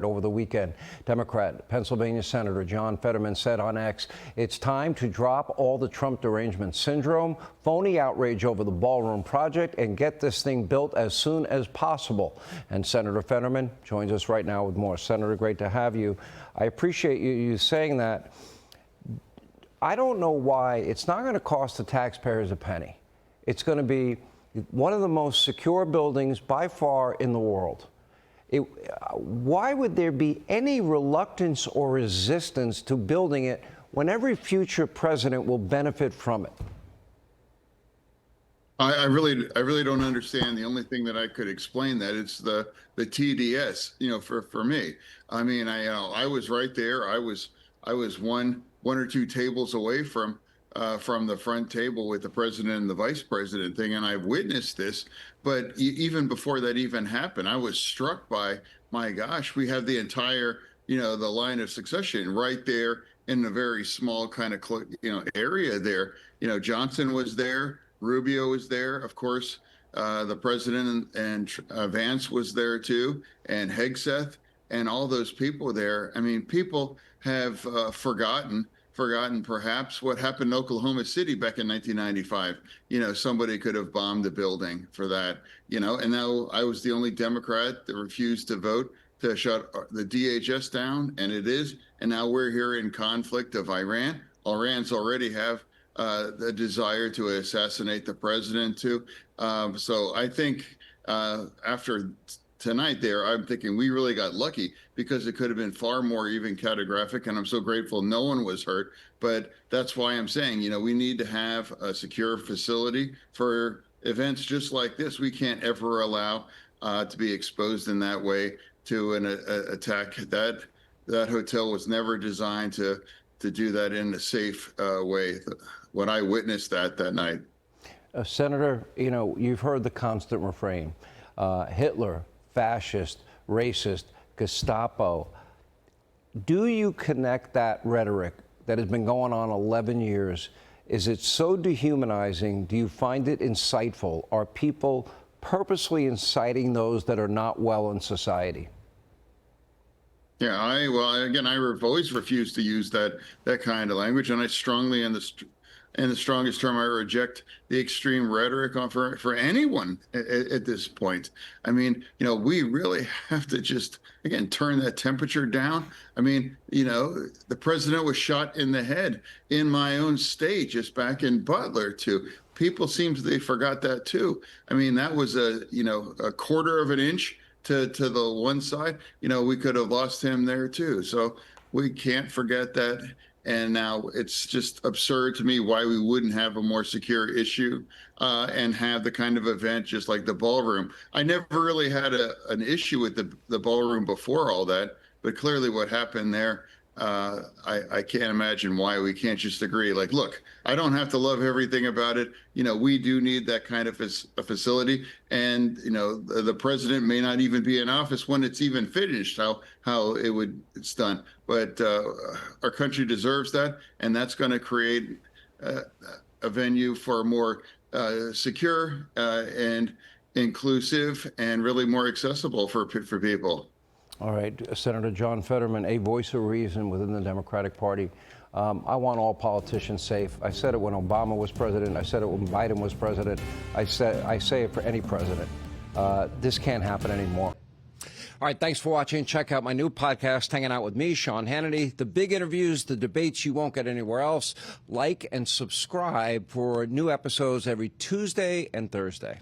Over the weekend, Democrat Pennsylvania Senator John Fetterman said on X, it's time to drop all the Trump derangement syndrome, phony outrage over the ballroom project, and get this thing built as soon as possible. And Senator Fetterman joins us right now with more. Senator, great to have you. I appreciate you saying that. I don't know why it's not going to cost the taxpayers a penny. It's going to be one of the most secure buildings by far in the world. Why would there be any reluctance or resistance to building it when every future president will benefit from it? I really don't understand. The only thing that I could explain that it's the TDS, for me. I mean, I was right there. I was one or two tables away from the front table with the president and the vice president thing, and I've witnessed this. But even before that even happened, I was struck by, my gosh, we have the entire, the line of succession right there in a very small kind of, area there. Johnson was there, Rubio was there, of course, the president and Vance was there too, and Hegseth, and all those people there. I mean, people have forgotten perhaps what happened in Oklahoma City back in 1995. Somebody could have bombed the building for that, and now I was the only Democrat that refused to vote to shut the DHS down, and it is. And now we're here in conflict of Iran. Iran's already have the desire to assassinate the president too. So I think after tonight there, I'm thinking we really got lucky, because it could have been far more even catastrophic, and I'm so grateful no one was hurt. But that's why I'm saying, we need to have a secure facility for events just like this. We can't ever allow to be exposed in that way to an attack. That hotel was never designed to do that in a safe way. When I witnessed that night. Senator, you've heard the constant refrain, Hitler, fascist, racist, Gestapo. Do you connect that rhetoric that has been going on 11 years? Is it so dehumanizing? Do you find it insightful? Are people purposely inciting those that are not well in society? Yeah, I've always refused to use that kind of language, and I strongly, in the strongest term, I reject the extreme rhetoric for anyone at this point. I mean, we really have to just, again, turn that temperature down. I mean, the president was shot in the head in my own state, just back in Butler too. People seem they forgot that too. I mean, that was a quarter of an inch to the one side. We could have lost him there too. So we can't forget that. And now it's just absurd to me why we wouldn't have a more secure issue and have the kind of event just like the ballroom. I never really had an issue with the ballroom before all that, but clearly what happened there, I can't imagine why we can't just agree. Like, look, I don't have to love everything about it. We do need that kind of a facility. And, the president may not even be in office when it's even finished, how it's done. But our country deserves that. And that's going to create a venue for more secure and inclusive and really more accessible for people. All right, Senator John Fetterman, a voice of reason within the Democratic Party. I want all politicians safe. I said it when Obama was president. I said it when Biden was president. I say it for any president. This can't happen anymore. All right, thanks for watching. Check out my new podcast, Hanging Out with me, Sean Hannity. The big interviews, the debates you won't get anywhere else. Like and subscribe for new episodes every Tuesday and Thursday.